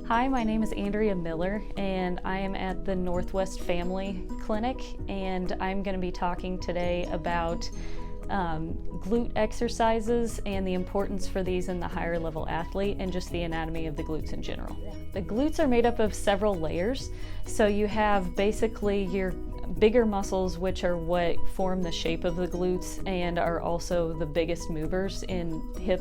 Hi, my name is Andrea Miller, and I am at the Northwest Family Clinic, and I'm going to be talking today about glute exercises and the importance for these in the higher level athlete and just the anatomy of the glutes in general. The glutes are made up of several layers, so you have basically your bigger muscles, which are what form the shape of the glutes and are also the biggest movers in hip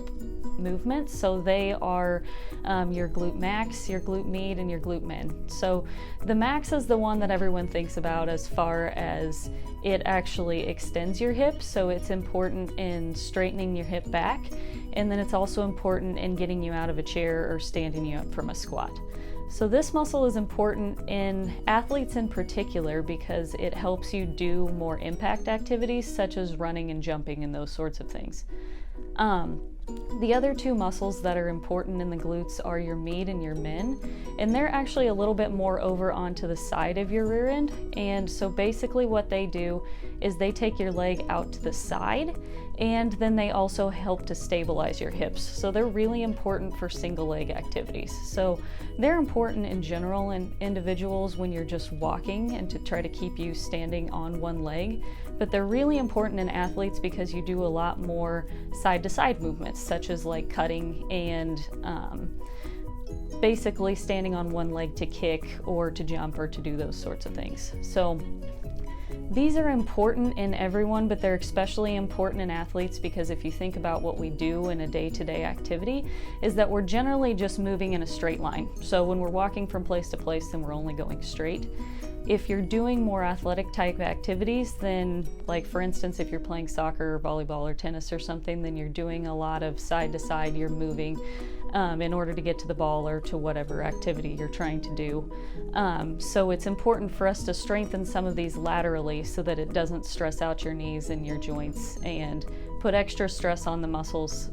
movements. So they are your glute max, your glute med, and your glute min. So the max is the one that everyone thinks about as far as it actually extends your hip, so it's important in straightening your hip back, and then it's also important in getting you out of a chair or standing you up from a squat. So this muscle is important in athletes in particular because it helps you do more impact activities such as running and jumping and those sorts of things. The other two muscles that are important in the glutes are your med and your min, and they're actually a little bit more over onto the side of your rear end. And so basically what they do is they take your leg out to the side, and then they also help to stabilize your hips. So they're really important for single leg activities. So they're important in general in individuals when you're just walking and to try to keep you standing on one leg. But they're really important in athletes because you do a lot more side-to-side movements, such as like cutting and basically standing on one leg to kick or to jump or to do those sorts of things. So these are important in everyone, but they're especially important in athletes because if you think about what we do in a day-to-day activity, is that we're generally just moving in a straight line. So when we're walking from place to place, then we're only going straight. If you're doing more athletic type activities, then like for instance, if you're playing soccer or volleyball or tennis or something, then you're doing a lot of side to side, you're moving in order to get to the ball or to whatever activity you're trying to do. So it's important for us to strengthen some of these laterally so that it doesn't stress out your knees and your joints and put extra stress on the muscles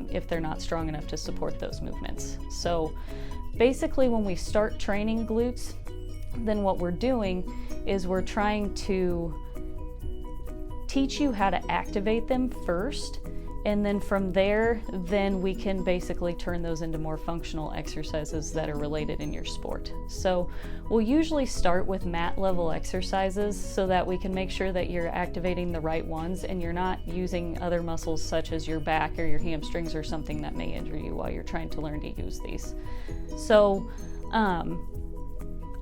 if they're not strong enough to support those movements. So basically when we start training glutes, then what we're doing is we're trying to teach you how to activate them first, and then from there, then we can basically turn those into more functional exercises that are related in your sport. So we'll usually start with mat level exercises so that we can make sure that you're activating the right ones and you're not using other muscles such as your back or your hamstrings or something that may injure you while you're trying to learn to use these. So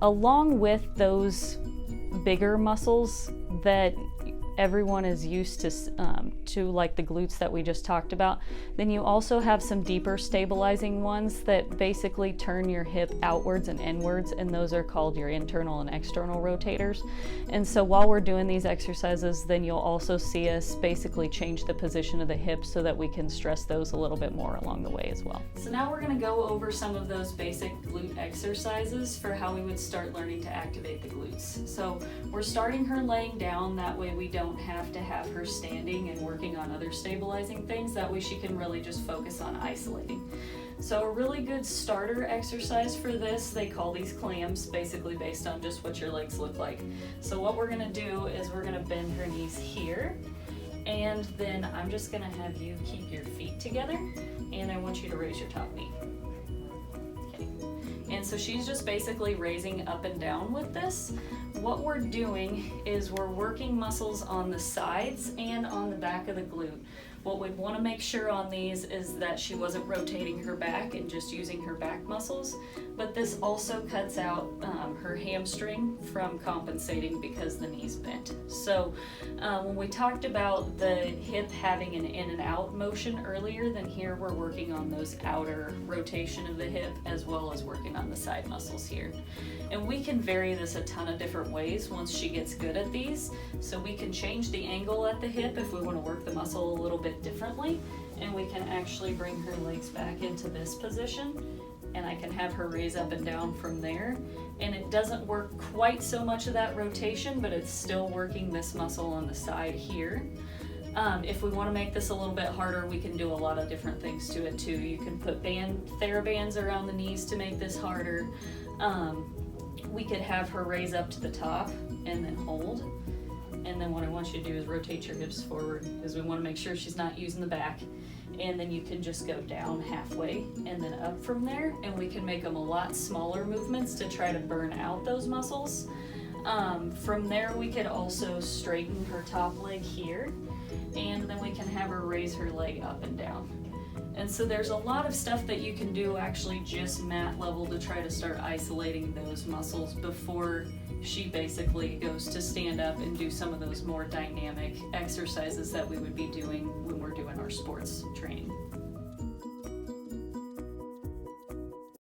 along with those bigger muscles that everyone is used to like the glutes that we just talked about, then you also have some deeper stabilizing ones that basically turn your hip outwards and inwards, and those are called your internal and external rotators. And so while we're doing these exercises, then you'll also see us basically change the position of the hip so that we can stress those a little bit more along the way as well. So now we're going to go over some of those basic glute exercises for how we would start learning to activate the glutes. So we're starting her laying down, that way we don't have to have her standing and working on other stabilizing things. That way she can really just focus on isolating. So a really good starter exercise for this, they call these clams, basically based on just what your legs look like. So what we're going to do is we're going to bend her knees here, and then I'm just going to have you keep your feet together, and I want you to raise your top knee. Okay. And so she's just basically raising up and down with this. What we're doing is we're working muscles on the sides and on the back of the glute. What we'd want to make sure on these is that she wasn't rotating her back and just using her back muscles, but this also cuts out her hamstring from compensating because the knee's bent. So when we talked about the hip having an in and out motion earlier, then here we're working on those outer rotation of the hip as well as working on the side muscles here. And we can vary this a ton of different ways once she gets good at these. So we can change the angle at the hip if we want to work the muscle a little bit differently, and we can actually bring her legs back into this position, and I can have her raise up and down from there. And it doesn't work quite so much of that rotation, but it's still working this muscle on the side here. If we want to make this a little bit harder, we can do a lot of different things to it too. You can put TheraBands around the knees to make this harder. We could have her raise up to the top and then hold. And then what I want you to do is rotate your hips forward, because we want to make sure she's not using the back. And then you can just go down halfway and then up from there, and we can make them a lot smaller movements to try to burn out those muscles. From there, we could also straighten her top leg here, and then we can have her raise her leg up and down. And so there's a lot of stuff that you can do actually just mat level to try to start isolating those muscles before she basically goes to stand up and do some of those more dynamic exercises that we would be doing when we're doing our sports training.